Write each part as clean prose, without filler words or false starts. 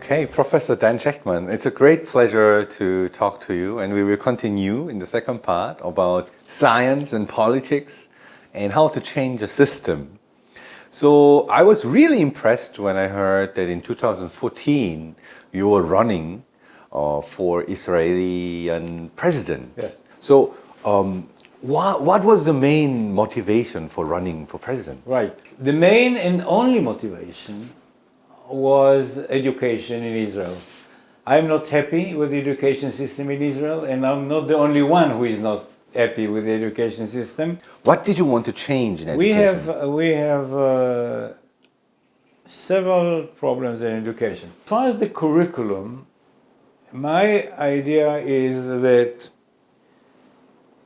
Okay, Professor Dan 셰흐트만, it's a great pleasure to talk to you, and we will continue in the second part about science and politics and how to change a system. So I was really impressed when I heard that in 2014 you were running for Israeli president. Yes. So what was the main motivation for running for president? Right. The main and only motivation was education in Israel. I'm not happy with the education system in Israel, and I'm not the only one who is not happy with the education system. What did you want to change in education? We have several problems in education. As far as the curriculum, my idea is that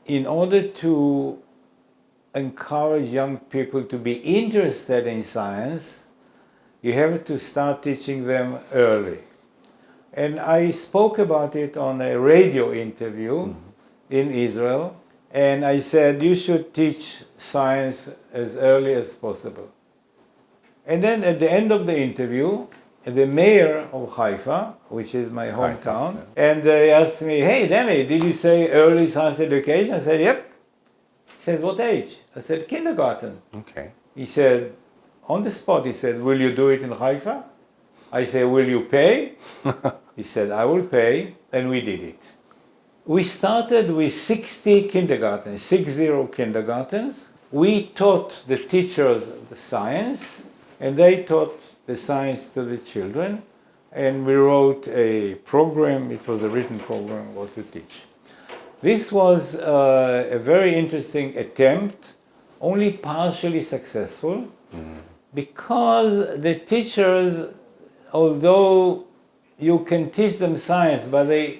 in order to encourage young people to be interested in science, you have to start teaching them early. And I spoke about it on a radio interview in Israel, and I said you should teach science as early as possible. And then at the end of the interview, the mayor of Haifa, which is my hometown, and they asked me, "Hey Danny, did you say early science education?" I said, "Yep." He said, "What age?" I said, "Kindergarten." Okay. He said, on the spot, he said, "Will you do it in Haifa?" I said, "Will you pay?" He said, "I will pay," and we did it. We started with 60 kindergartens, 60 kindergartens. We taught the teachers the science, and they taught the science to the children, and we wrote a program. It was a written program what to teach. This was a very interesting attempt, only partially successful, because the teachers, although you can teach them science, but they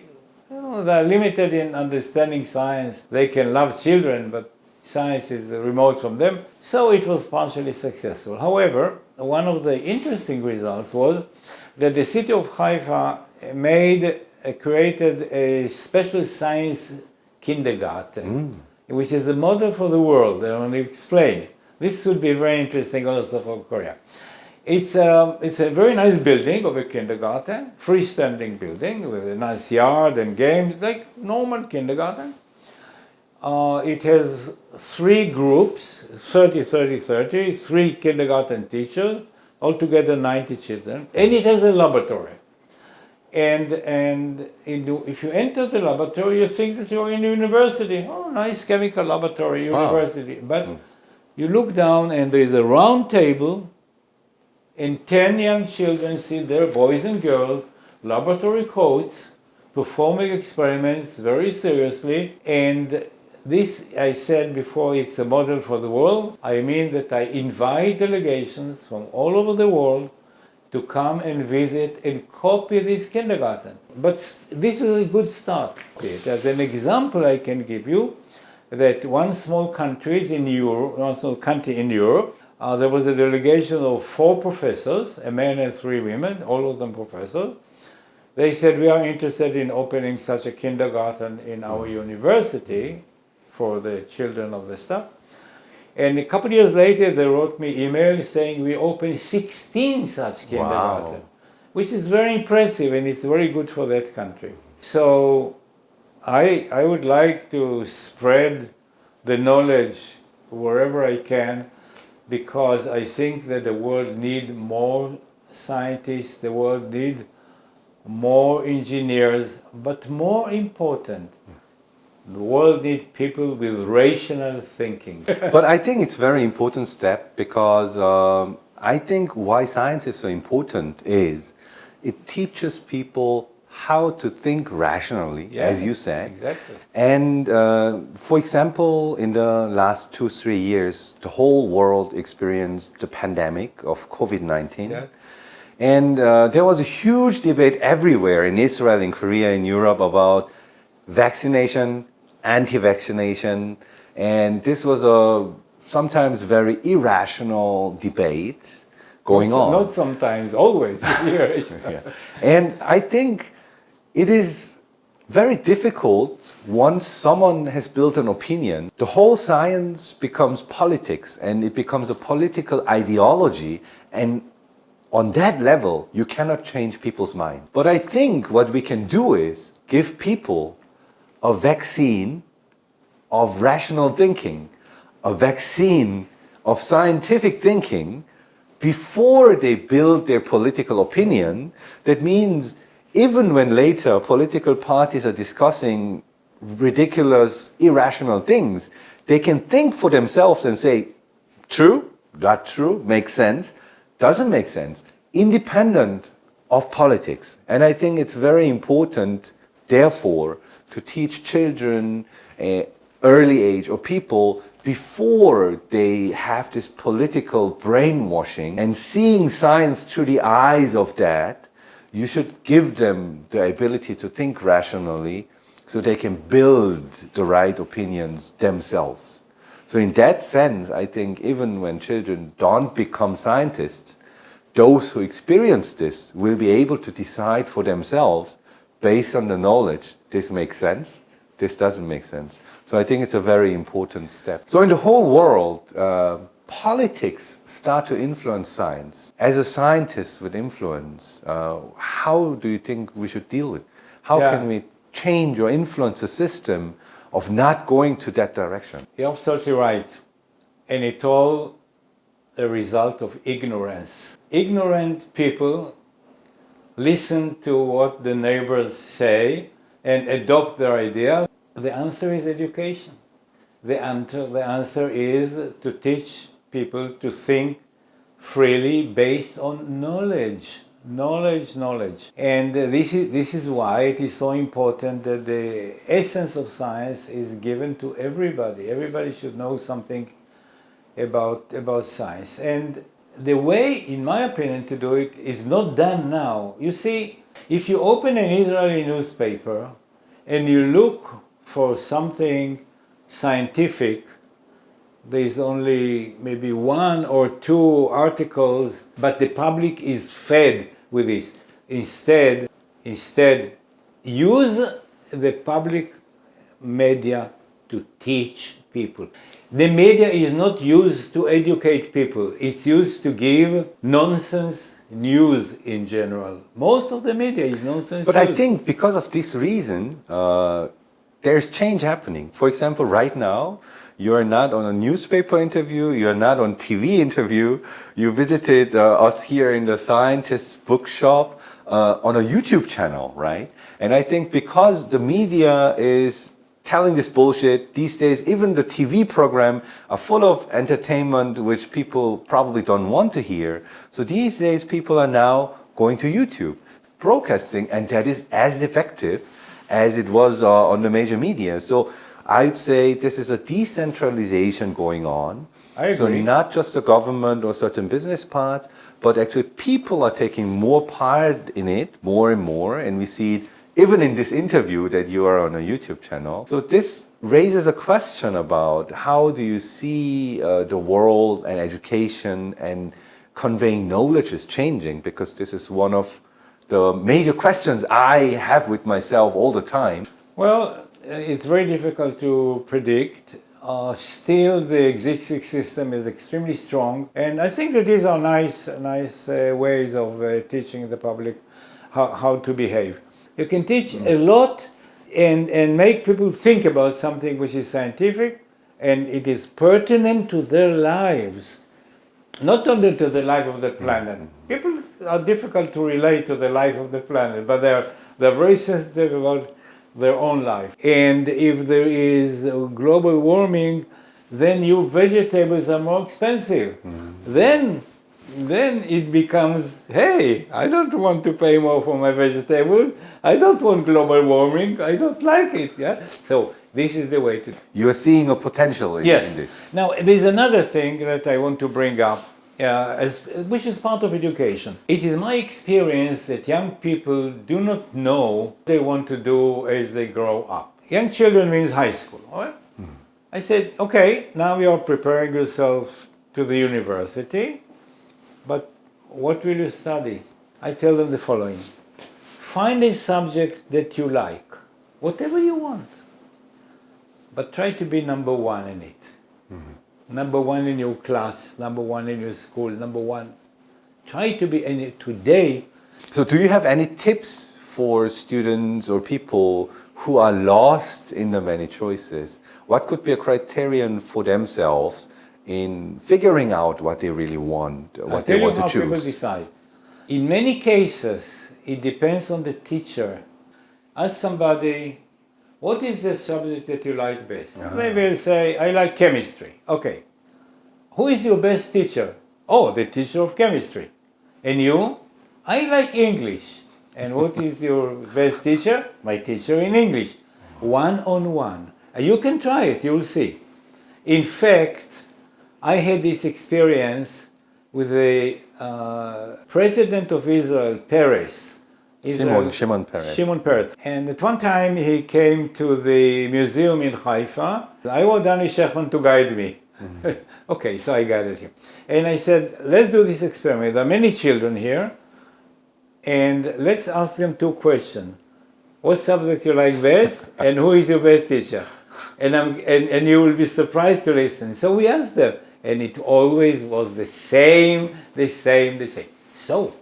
are limited in understanding science. They can love children, but science is remote from them. So it was partially successful. However, one of the interesting results was that the city of Haifa created a special science kindergarten, which is a model for the world. I want to explain. This would be very interesting also for Korea. It's a very nice building of a kindergarten, freestanding building with a nice yard and games, like normal kindergarten. It has 3 groups, 30, 3 kindergarten teachers, altogether 90 children, and it has a laboratory. And if you enter the laboratory, you think that you're in a university. Oh, nice chemical laboratory, university. Wow. But you look down and there is a round table, and 10 young children sit there, boys and girls, laboratory coats, performing experiments very seriously. And this, I said before, it's a model for the world. I mean that I invite delegations from all over the world to come and visit and copy this kindergarten. But this is a good start. As an example, I can give you that one small country in Europe, there was a delegation of 4 professors, a man and 3 women, all of them professors. They said, "We are interested in opening such a kindergarten in our university for the children of the staff." And a couple of years later, they wrote me email saying we opened 16 such kindergartens, which is very impressive, and it's very good for that country. So I would like to spread the knowledge wherever I can, because I think that the world needs more scientists, the world needs more engineers, but more important, the world needs people with rational thinking. But I think it's a very important step, because I think why science is so important is it teaches people how to think rationally, as you said. Exactly. And for example, in the last 2-3 years, the whole world experienced the pandemic of COVID-19. Yeah. And there was a huge debate everywhere in Israel, in Korea, in Europe about vaccination, anti-vaccination. And this was a sometimes very irrational debate going on. Not sometimes, always. Yeah. And I think it is very difficult once someone has built an opinion. The whole science becomes politics, and it becomes a political ideology, and on that level, you cannot change people's mind. But I think what we can do is give people a vaccine of rational thinking, a vaccine of scientific thinking before they build their political opinion. That means even when later political parties are discussing ridiculous, irrational things, they can think for themselves and say, true, not true, makes sense, doesn't make sense, independent of politics. And I think it's very important, therefore, to teach children early age or people before they have this political brainwashing and seeing science through the eyes of that. You should give them the ability to think rationally so they can build the right opinions themselves. So in that sense, I think even when children don't become scientists, those who experience this will be able to decide for themselves based on the knowledge, this makes sense, this doesn't make sense. So I think it's a very important step. So in the whole world, politics start to influence science. As a scientist with influence, how do you think we should deal with it? How can we change or influence the system of not going to that direction? You're absolutely right. And it's all a result of ignorance. Ignorant people listen to what the neighbors say and adopt their idea. The answer is education. The answer is to teach people to think freely based on knowledge. Knowledge. And this is why it is so important that the essence of science is given to everybody. Everybody should know something about science. And the way, in my opinion, to do it is not done now. You see, if you open an Israeli newspaper and you look for something scientific, there's only maybe 1 or 2 articles, but the public is fed with this. Instead, use the public media to teach people. The media is not used to educate people. It's used to give nonsense news in general. Most of the media is nonsense But news. I think because of this reason, there's change happening. For example, right now, you are not on a newspaper interview, you are not on TV interview. You visited us here in the Scientist's Bookshop on a YouTube channel, right? And I think because the media is telling this bullshit, these days even the TV program are full of entertainment which people probably don't want to hear. So these days people are now going to YouTube, broadcasting, and that is as effective as it was on the major media. So I'd say this is a decentralization going on. I agree. So not just the government or certain business parts, but actually people are taking more part in it, more and more, and we see it even in this interview that you are on a YouTube channel. So this raises a question about how do you see the world and education and conveying knowledge is changing, because this is one of the major questions I have with myself all the time. Well, it's very difficult to predict. Still, the existing system is extremely strong, and I think that these are nice ways of teaching the public how to behave. You can teach a lot and make people think about something which is scientific and it is pertinent to their lives, not only to the life of the planet. People are difficult to relate to the life of the planet, but they're very sensitive about their own life. And if there is global warming, then new vegetables are more expensive. Then it becomes, hey, I don't want to pay more for my vegetables. I don't want global warming. I don't like it. Yeah. So this is the way to. You are seeing a potential in this. Now there's another thing that I want to bring up, which is part of education. It is my experience that young people do not know what they want to do as they grow up. Young children means high school. Right? I said, okay, now you are preparing yourself to the university, but what will you study? I tell them the following. Find a subject that you like, whatever you want, but try to be number 1 in it. Number 1 in your class, number 1 in your school, number 1 try to be, and today. So do you have any tips for students or people who are lost in the many choices? What could be a criterion for themselves in figuring out what they really want, what they want to choose? I'll tell you how people decide. In many cases, it depends on the teacher. Ask somebody, what is the subject that you like best? Maybe they'll say, I like chemistry. Okay. Who is your best teacher? Oh, the teacher of chemistry. And you? I like English. And what is your best teacher? My teacher in English. One-on-one. You can try it, you'll see. In fact, I had this experience with the president of Israel, Peres. Shimon Peres. Shimon Peres. And at one time he came to the museum in Haifa. I want Danny Shechtman to guide me. Okay, so I guided him. And I said, let's do this experiment. There are many children here. And let's ask them two questions. What subject you like best? And who is your best teacher? And you will be surprised to listen. So we asked them. And it always was the same. So,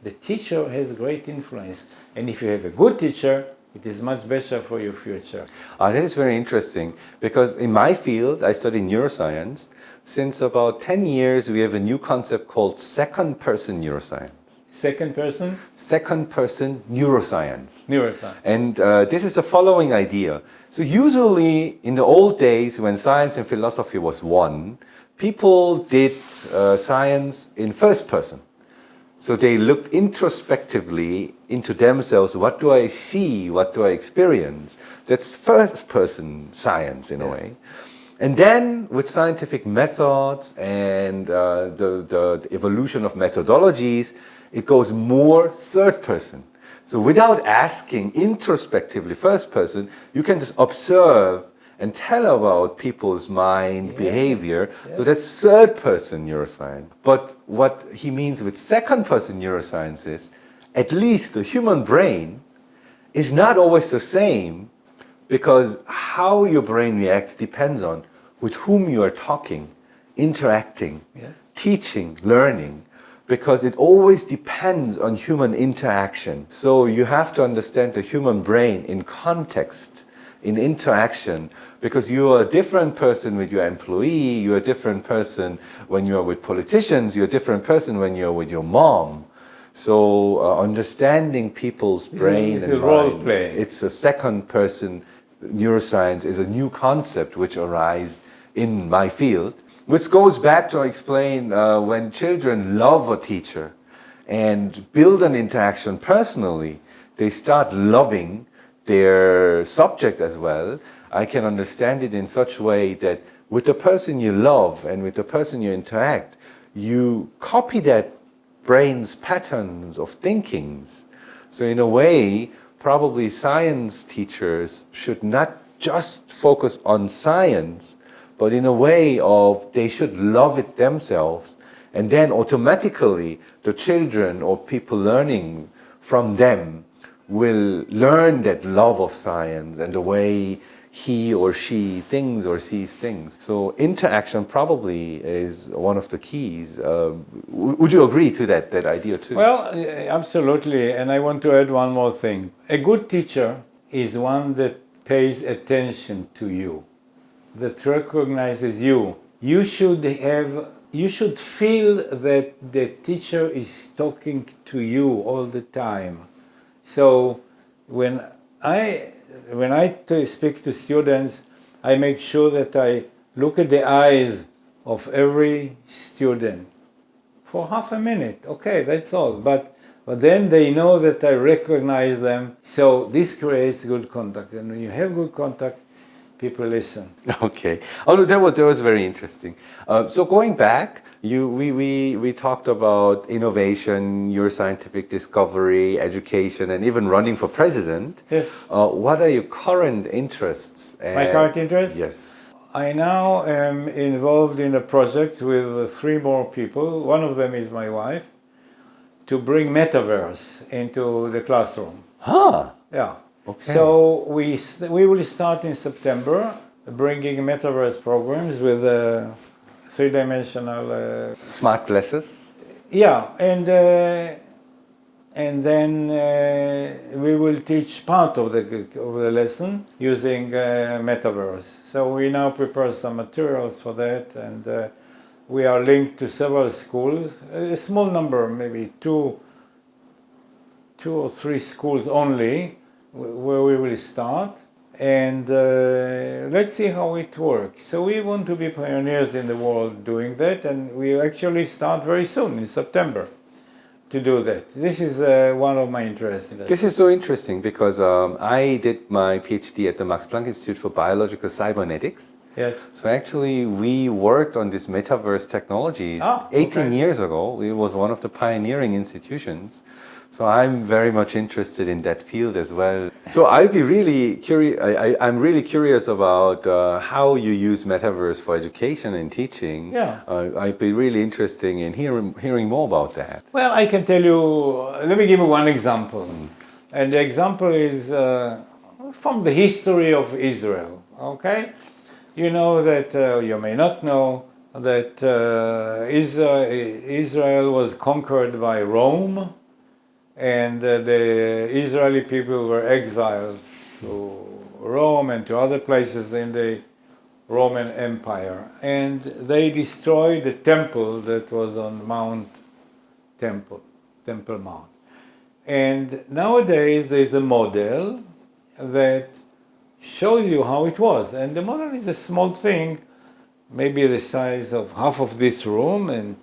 the teacher has great influence. And if you have a good teacher, it is much better for your future. That is very interesting, because in my field, I study neuroscience. Since about 10 years, we have a new concept called second-person neuroscience. Second person? Second-person neuroscience. Neuroscience. And this is the following idea. So usually, in the old days, when science and philosophy was one, people did science in first person. So they looked introspectively into themselves. What do I see? What do I experience? That's first person science in a way. And then with scientific methods and the evolution of methodologies, it goes more third person. So without asking introspectively first person, you can just observe and tell about people's mind, behavior. So that's third person neuroscience. But what he means with second person neuroscience is, at least the human brain is not always the same, because how your brain reacts depends on with whom you are talking, interacting, teaching, learning, because it always depends on human interaction. So you have to understand the human brain in context, in interaction, because you are a different person with your employee, you're a different person when you're with politicians, you're a different person when you're with your mom. So understanding people's brain and mind, it's a second person neuroscience is a new concept which arises in my field, which goes back to explain when children love a teacher and build an interaction personally, they start loving their subject as well. I can understand it in such a way that with the person you love and with the person you interact, you copy that brain's patterns of thinkings. So in a way, probably science teachers should not just focus on science, but in a way of they should love it themselves, and then automatically the children or people learning from them will learn that love of science and the way he or she thinks or sees things. So interaction probably is one of the keys. Would you agree to that idea too? Well, absolutely. And I want to add one more thing. A good teacher is one that pays attention to you, that recognizes you. You should feel that the teacher is talking to you all the time. So when I speak to students, I make sure that I look at the eyes of every student for half a minute. Okay, that's all. But then they know that I recognize them. So this creates good contact. And when you have good contact, people listen. Okay. Oh, that was very interesting. So going back, we talked about innovation, your scientific discovery, education, and even running for president. Yes. What are your current interests? My current interests? Yes. I now am involved in a project with 3 more people. One of them is my wife, to bring metaverse into the classroom. Huh. Yeah. Okay. So we will start in September bringing metaverse programs with 3-dimensional smart glasses. Yeah, and then we will teach part of the lesson using Metaverse. So we now prepare some materials for that, and we are linked to several schools, a small number, maybe two or three schools only, where we will start. And let's see how it works. So we want to be pioneers in the world doing that, and we actually start very soon, in September, to do that. This is one of my interests. This is so interesting because I did my PhD at the Max Planck Institute for Biological Cybernetics. Yes. So actually we worked on this metaverse technologies 18 years ago. It was one of the pioneering institutions. So I'm very much interested in that field as well. So I'd be really curious. I'm really curious about how you use metaverse for education and teaching. Yeah. I'd be really interested in hearing more about that. Well, I can tell you. Let me give you one example, and the example is from the history of Israel. Okay, you know that you may not know that Israel was conquered by Rome. And the Israeli people were exiled to Rome and to other places in the Roman Empire. And they destroyed the temple that was on Temple Mount. And nowadays there's a model that shows you how it was. And the model is a small thing, maybe the size of half of this room. And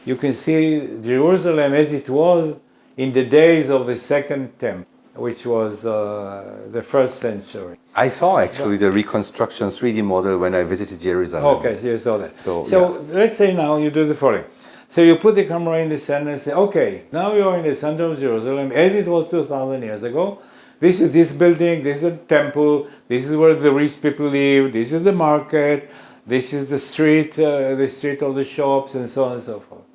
you can see Jerusalem as it was in the days of the Second Temple, which was the first century. I saw actually the reconstruction 3D model when I visited Jerusalem. Okay, so you saw that. So let's say now you do the following. So you put the camera in the center and say, okay, now you're in the center of Jerusalem as it was 2,000 years ago. This is this building, this is the temple, this is where the rich people live, this is the market, this is the street of the shops, and so on and so forth.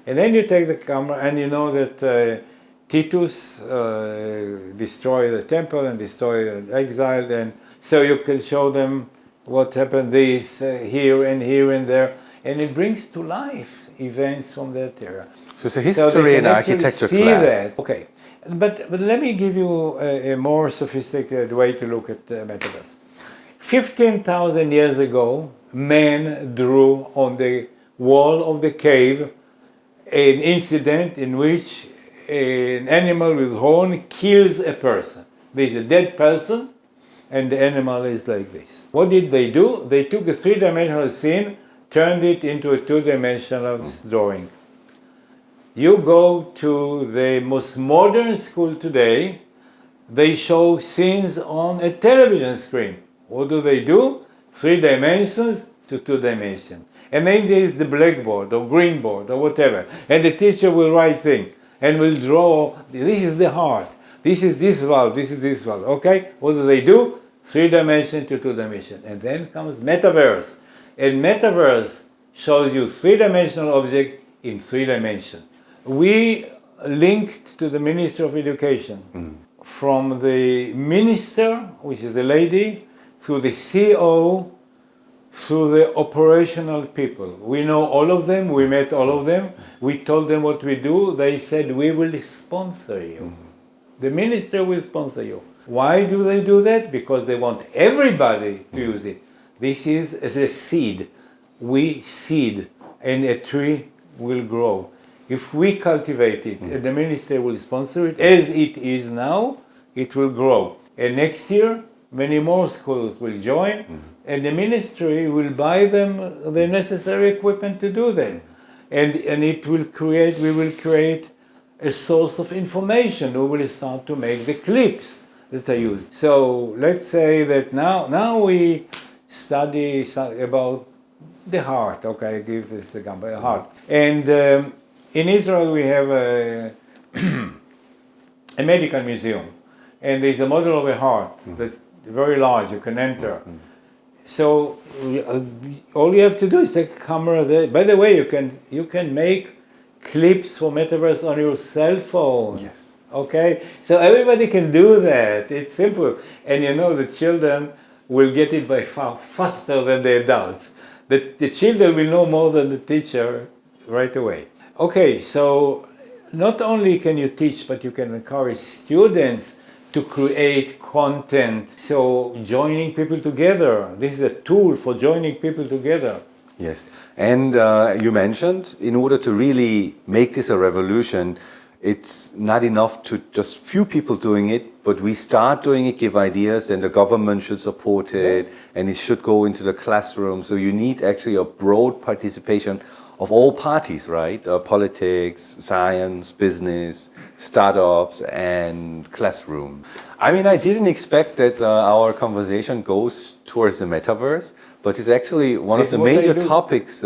And then you take the camera and you know that Titus destroyed the temple and exiled, and so you can show them what happened this here and there, and it brings to life events from that era. So it's a history and architecture class. That. Okay, but let me give you a more sophisticated way to look at metaverse. 15,000 years ago, man drew on the wall of the cave an incident in which an animal with horn kills a person. There's a dead person and the animal is like this. What did they do? They took a three-dimensional scene, turned it into a two-dimensional drawing. You go to the most modern school today, they show scenes on a television screen. What do? 3 dimensions to 2 dimensions. And then there is the blackboard or green board or whatever. And the teacher will write things and will draw, this is the heart, this is this valve, this is this valve. Okay? What do? 3 dimensions to 2 dimensions. And then comes metaverse. And metaverse shows you 3-dimensional object in 3 dimensions. We linked to the Ministry of Education from the minister, which is a lady, through the CEO, through the operational people. We know all of them, we met all of them, we told them what we do, they said we will sponsor you. The minister will sponsor you. Why do they do that? Because they want everybody to use it. This is as a seed. We seed and a tree will grow. If we cultivate it, and the minister will sponsor it, as it is now, it will grow. And next year, many more schools will join, and the ministry will buy them the necessary equipment to do that. And it will create, we will create a source of information. We will start to make the clips that are used. So let's say that now we study about the heart. Okay, I give this example, the heart. And in Israel we have a medical museum, and there's a model of a heart that's very large, you can enter. So all you have to do is take a camera there. By the way, you can make clips for metaverse on your cell phone. Yes. Okay, so everybody can do that. It's simple, and you know the children will get it by far faster than the adults. The children will know more than the teacher right away. Okay, so not only can you teach, but you can encourage students to create content. So joining people together, this is a tool for joining people together. Yes, and you mentioned in order to really make this a revolution, it's not enough to just few people doing it, but we start doing it, give ideas, then the government should support it, and it should go into the classroom. So you need actually a broad participation of all parties, right? Politics, science, business, startups, and classroom. I mean, I didn't expect that our conversation goes towards the metaverse, but it's actually one of the major topics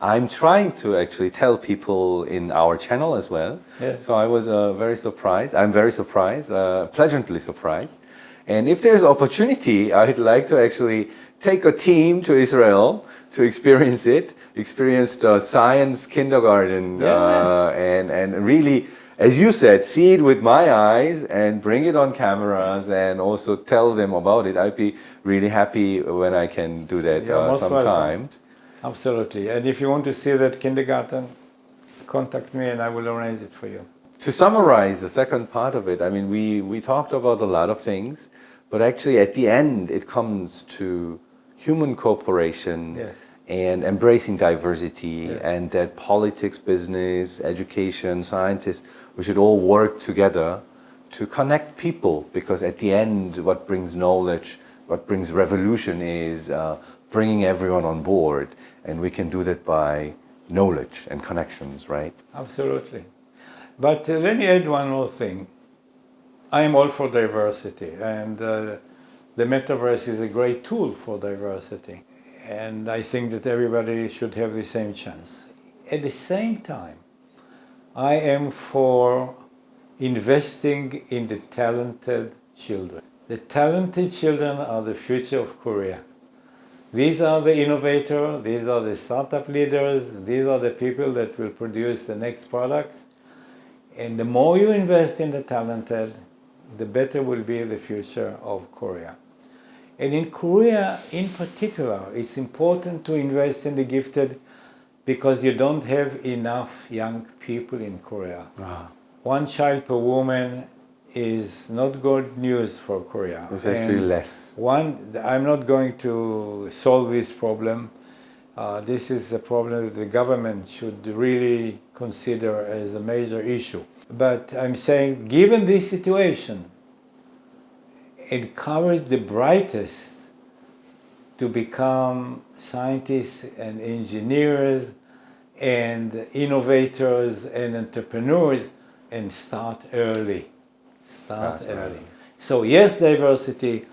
I'm trying to actually tell people in our channel as well. Yeah. So I was very surprised. I'm very surprised, pleasantly surprised. And if there's opportunity, I'd like to actually take a team to Israel to experience it, experience the science kindergarten, and really, as you said, see it with my eyes and bring it on cameras and also tell them about it. I'd be really happy when I can do that sometime. Welcome. Absolutely. And if you want to see that kindergarten, contact me and I will arrange it for you. To summarize the second part of it, I mean, we talked about a lot of things, but actually at the end it comes to human cooperation. Yes. And embracing diversity, and that politics, business, education, scientists, we should all work together to connect people, because at the end what brings knowledge, what brings revolution is bringing everyone on board, and we can do that by knowledge and connections, right? Absolutely. But let me add one more thing. I am all for diversity, and the metaverse is a great tool for diversity. And I think that everybody should have the same chance. At the same time, I am for investing in the talented children. The talented children are the future of Korea. These are the innovators, these are the startup leaders, these are the people that will produce the next products. And the more you invest in the talented, the better will be the future of Korea. And in Korea, in particular, it's important to invest in the gifted because you don't have enough young people in Korea. One child per woman is not good news for Korea. It's actually less. I'm not going to solve this problem. This is a problem that the government should really consider as a major issue. But I'm saying, given this situation, encourage the brightest to become scientists and engineers and innovators and entrepreneurs and start early. Start early. So yes, diversity,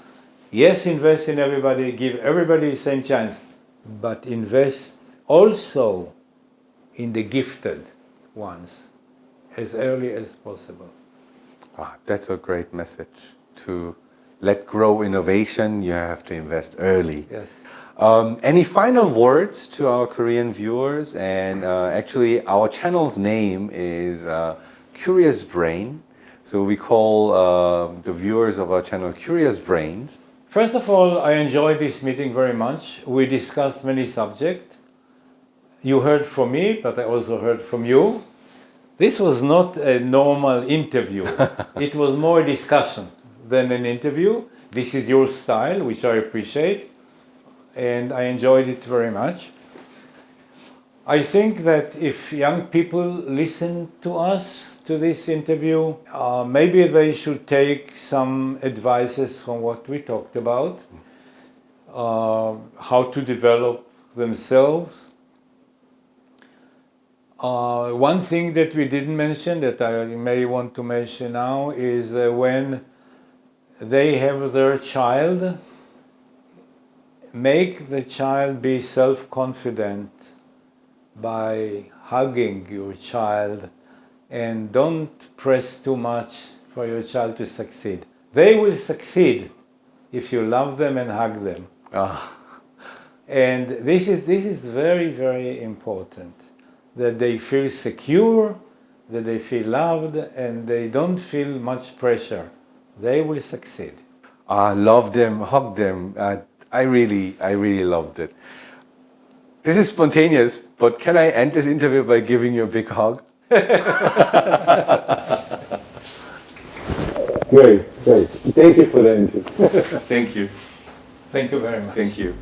yes, invest in everybody, give everybody the same chance, but invest also in the gifted ones as early as possible. That's a great message. To let grow innovation, you have to invest early. Yes. Any final words to our Korean viewers? And actually, our channel's name is Curious Brain. So we call the viewers of our channel Curious Brains. First of all, I enjoyed this meeting very much. We discussed many subjects. You heard from me, but I also heard from you. This was not a normal interview. It was more a discussion than an interview. This is your style, which I appreciate, and I enjoyed it very much. I think that if young people listen to us, to this interview, maybe they should take some advices from what we talked about, how to develop themselves. One thing that we didn't mention that I may want to mention now is when they have their child, make the child be self-confident by hugging your child and don't press too much for your child to succeed. They will succeed if you love them and hug them. And this is very, very important, that they feel secure, that they feel loved, and they don't feel much pressure. They will succeed. Love them, hug them. I really loved it. This is spontaneous, but can I end this interview by giving you a big hug? Great. Thank you for the interview. Thank you. Thank you very much. Thank you.